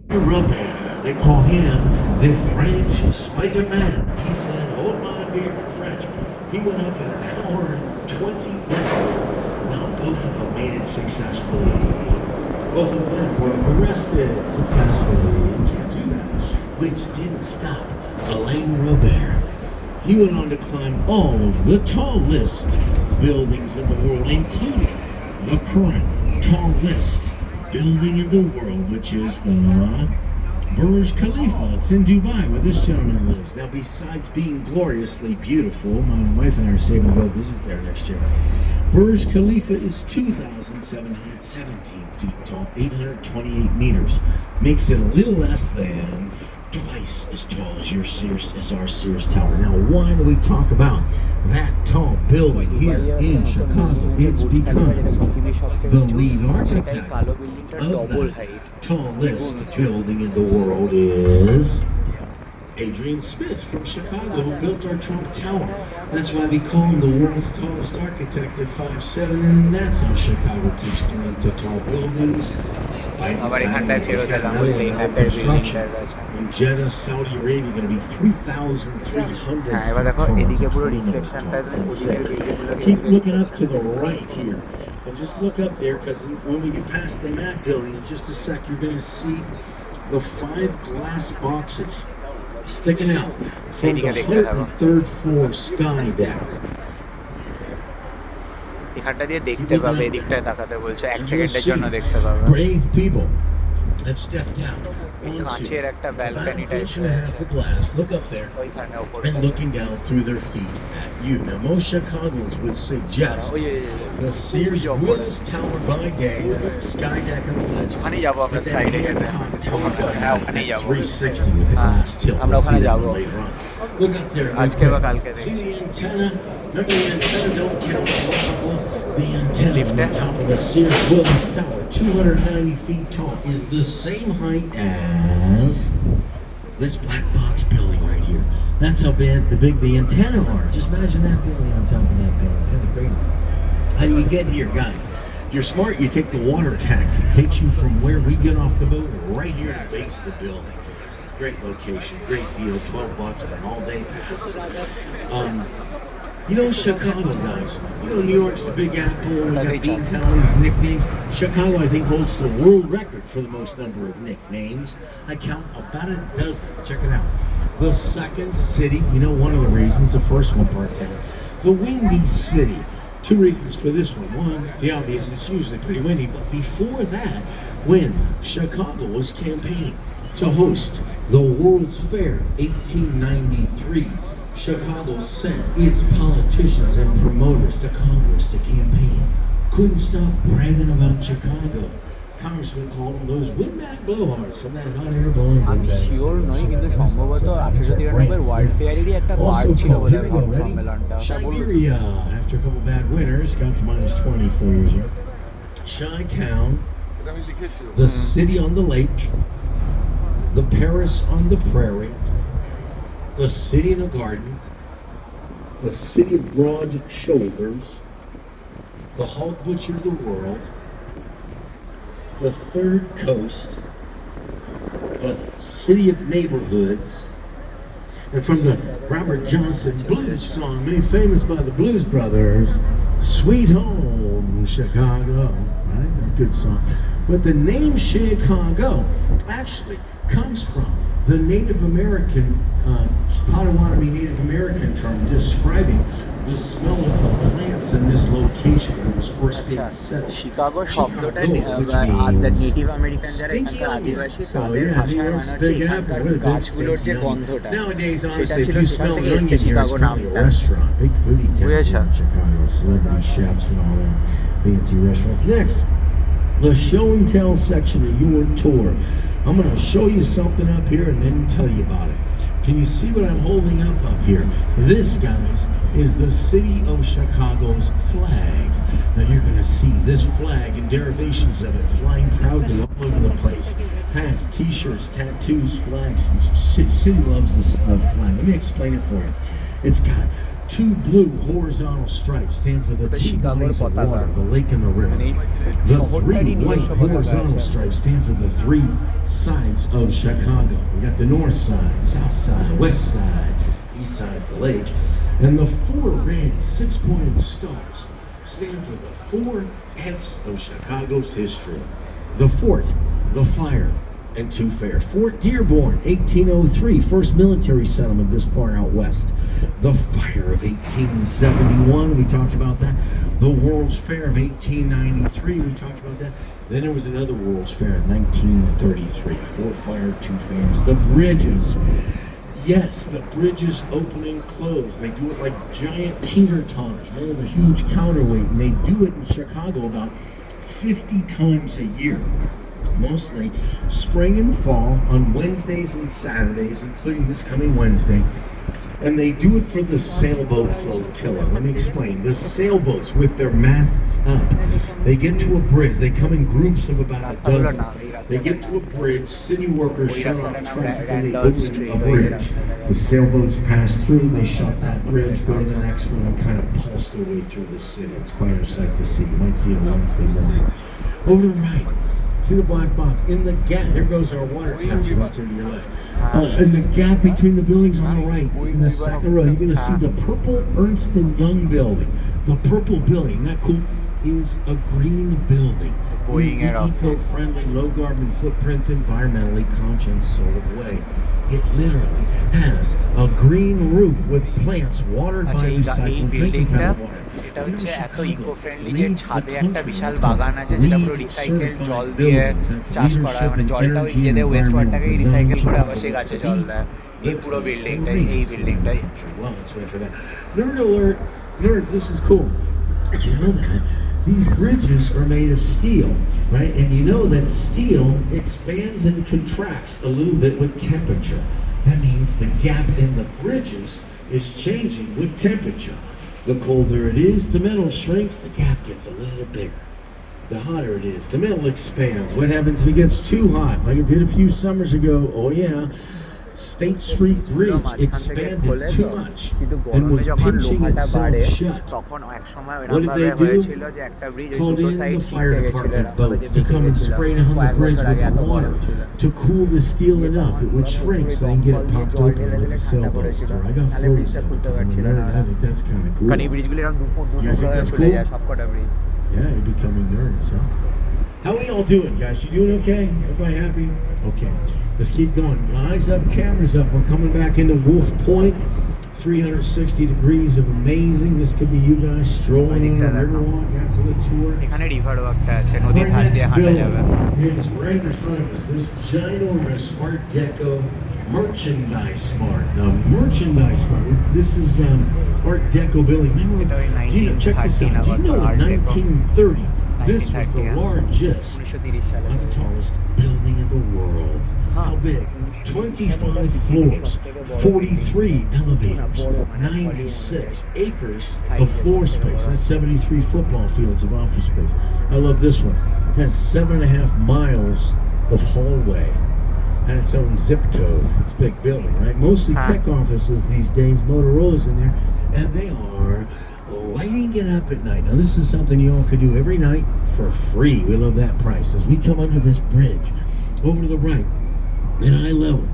Robert, they call him the French Spider-Man. He said, hold my beer in French. He went up in an hour and 20 minutes. Now, both of them made it successfully. Both of them were arrested successfully. You can't do that. Which didn't stop Alain Robert. He went on to climb all of the tallest buildings in the world, including the current tallest building in the world, which is the Burj Khalifa. It's in Dubai, where this gentleman lives. Now, besides being gloriously beautiful, my wife and I are saving to go visit there next year. Burj Khalifa is 2,717 feet tall, 828 meters. Makes it a little less than twice as tall as our Sears Tower. Now, why do we talk about that tall building here in Chicago? It's because the lead architect of that tallest building in the world is Adrian Smith from Chicago, who built our Trump Tower. That's why we call him the world's tallest architect at 5'7", and that's how Chicago keeps claim to tall buildings. In Jeddah, Saudi Arabia, going to be 3,300 feet. Keep looking up to the right here, and just look up there, because when we get past the Mac building in just a sec, you're going to see the 5 glass boxes sticking out from the 103rd floor sky deck. Brave people have stepped out onto the glass. Look up there and looking down through their feet at you. Now, most Chicagoans would suggest the Sears Willis Tower by day, that's the sky deck on the ledge, but that Hancock Tower by night, that's 360 with the glass tilt. We'll see that later on. Look up there. See the antenna? Remember, the antenna don't count. The antenna on the top of the Sears Willis Tower, 290 feet tall, is the same height as this black box building right here. That's how big the antenna are. Just imagine that building on top of that building. Kind of crazy. How do you get here, guys? If you're smart, you take the water taxi. It takes you from where we get off the boat right here to the base of the building. Great location, great deal. $12 for an all-day pass. You know, Chicago, guys. You know, New York's the Big Apple. We got Beantown, these nicknames. Chicago, I think, holds the world record for the most number of nicknames. I count about a dozen. Check it out. The second city. You know, one of the reasons. The first one, part 10. The Windy City. 2 reasons for this one. One, the obvious, it's usually pretty windy. But before that, when Chicago was campaigning to host the World's Fair 1893, Chicago sent its politicians and promoters to Congress to campaign. Couldn't stop bragging about Chicago. Congressman called them those windbag blowhards from that hot air balloon. আমি sure নই, কিন্তু সম্ভবত 1893 world ফেয়ারেরই একটা part ছিল বলে ভাবছি সম্মেলনটা। Siberia, after a couple bad winters, got to -24 years ago. Chi-Town, the city on the lake, the Paris on the prairie, the city in a garden, the city of broad shoulders, the hog butcher of the world, the third coast, the city of neighborhoods, and from the Robert Johnson blues song made famous by the Blues Brothers, Sweet Home Chicago, right? That's a good song. But the name Chicago actually comes from the Native American, Potawatomi Native American term describing the smell of the plants in this location when it was first being settled. Chicago শব্দটা native American যারা এখানকার আদিবাসী তাদের ভাষায় মানে হচ্ছে এখানকার গাছগুলোর যে গন্ধটা সেটা ছিল সেখান থেকে এসছে শিকাগো নামটা। বুঝেছো? Chicago celebrity chefs and all that fancy restaurants. Next, the show and tell section of your tour. I'm going to show you something up here and then tell you about it. Can you see what I'm holding up here? This, guys, is the city of Chicago's flag. Now you're going to see this flag and derivations of it flying proudly all over the place. Hats, t-shirts, tattoos, flags. City loves this flag. Let me explain it for you. It's got 2 blue horizontal stripes stand for the ওটা 2 শিকাগোর bodies of পতাকা। water, the lake and the river. মানে The শহরটারই 3 white নিজস্ব পতাকা horizontal আছে। stripes stand for the 3 sides of Chicago. We got the north side, south side, west side, east side is the lake. And the 4 red 6-pointed stars stand for the 4 F's of Chicago's history. The fort, the fire, and 2 fairs. Fort Dearborn, 1803, first military settlement this far out west. The fire of 1871, we talked about that. The World's Fair of 1893, we talked about that. Then there was another World's Fair in 1933. 4 fire, 2 fairs. The bridges. Yes, the bridges open and close. They do it like giant teeter-totters, one with a huge counterweight, and they do it in Chicago about 50 times a year. Mostly spring and fall on Wednesdays and Saturdays, including this coming Wednesday. And they do it for the sailboat flotilla. Let me explain. The sailboats with their masts up, they get to a bridge. They come in groups of about a dozen. They get to a bridge, city workers shut off traffic and they open a bridge. The sailboats pass through, they shut that bridge, go to the next one and kind of pulse their way through the city. It's quite a sight to see. You might see it Wednesday morning. Over to the right. See the black box in the gap. There goes our water tower. Watch to your left. In the gap between the buildings on the right, in the second row, you're going to see the purple Ernst and Young building. The purple building, isn't that cool? Is a green building. Boeing In an eco-friendly, low-carbon footprint, environmentally conscious sort of way. It literally has a green roof with plants watered by recycled drinking fountain water. এটা হচ্ছে এত eco friendly যে ছাদে একটা বিশাল বাগান আছে যেটা পুরো রিসাইকেল জল দিয়ে চাষ করা হয়, মানে জলটা ওই নিজেদের ওয়েস্ট ওয়াটারটাকে রিসাইকেল করে আবার সেই গাছে জল দেয়। এই পুরো বিল্ডিংটাই Nerd alert, nerds, this is cool. You know that these bridges are made of steel, right? And you know that steel expands and contracts a little bit with temperature. That means the gap in the bridges is changing with temperature. The colder it is, the metal shrinks, the gap gets a little bigger. The hotter it is, the metal expands. What happens if it gets too hot? Like it did a few summers ago. Oh yeah. State Street Bridge expanded too much and was pinching itself shut. What did they do? Called in the fire department boats to come and spray down the bridge with water to cool the steel enough it would shrink so they can get it popped open like a sailboat star. I got photos of it because I'm a nerd. I think that's kind of cool. You think that's cool? Yeah, you're becoming nerds, huh? How we all doing, guys? You doing okay? Everybody happy? Okay, let's keep going. Eyes up, cameras up. We're coming back into Wolf Point. 360 degrees of amazing. This could be you guys strolling on the Riverwalk after the tour. এখানে river ওয়াকটা আছে, নদীর ধার দিয়ে হাঁটা যাবে। Is right in front of us. This ginormous Art Deco merchandise mart. Now, merchandise mart. This is Art Deco building. Remember, check this out. Do you know in 1930? This was the largest and the tallest building in the world. How big? 25 floors, 43 elevators, 96 acres of floor space. That's 73 football fields of office space. I love this one. It has 7.5 miles of hallway and its own zip code. It's a big building, right? Mostly tech offices these days. Motorola's in there, and they are lighting it up at night. Now, this is something you all could do every night for free. We love that price. As we come under this bridge, over to the right, in eye level,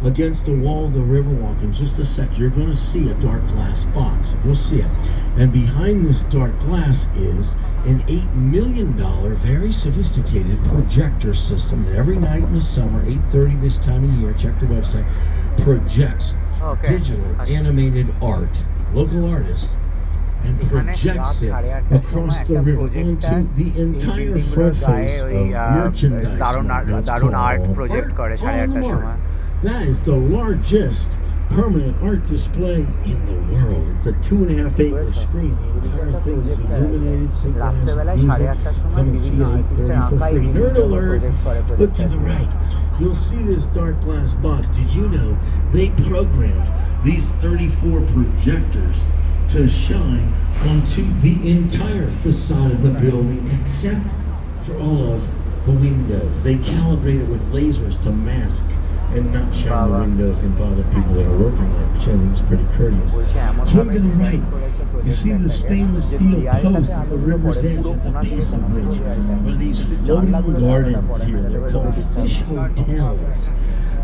against the wall of the Riverwalk, in just a sec, you're going to see a dark glass box. You'll see it. And behind this dark glass is an $8 million, very sophisticated projector system that every night in the summer, 8:30 this time of year, check the website, projects digital animated art, local artists, and projects it across the river onto the entire front face of merchandise. দারুণ art project করে 8:30টার সময়। That is the largest permanent art display in the world. It's a 2.5 acre screen. The entire thing is illuminated, synchronized music. Come and see it at 8:30 for free. Nerd alert! Look to the right. You'll see this dark glass box. Did you know they programmed these 34 projectors to shine onto the entire facade of the building, except for all of the windows. They calibrate it with lasers to mask and not shine the windows and bother people that are working there, which I think is pretty courteous. So look to the right. You see the stainless steel posts at the river's edge, at the base of which are these floating gardens here. They're called fish hotels.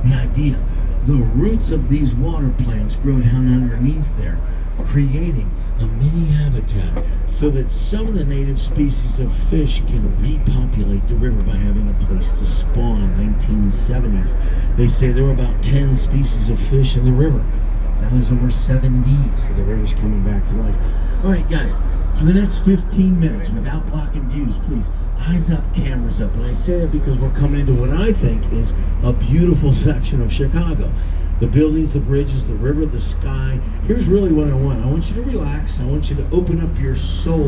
The idea, the roots of these water plants grow down underneath there, creating a mini habitat so that some of the native species of fish can repopulate the river by having a place to spawn. 1970s, they say there were about 10 species of fish in the river. Now there's over 70, so the river's coming back to life. All right, guys, for the next 15 minutes, without blocking views, please, eyes up, cameras up. And I say that because we're coming into what I think is a beautiful section of Chicago. The buildings, the bridges, the river, the sky. Here's really what I want. I want you to relax. I want you to open up your soul.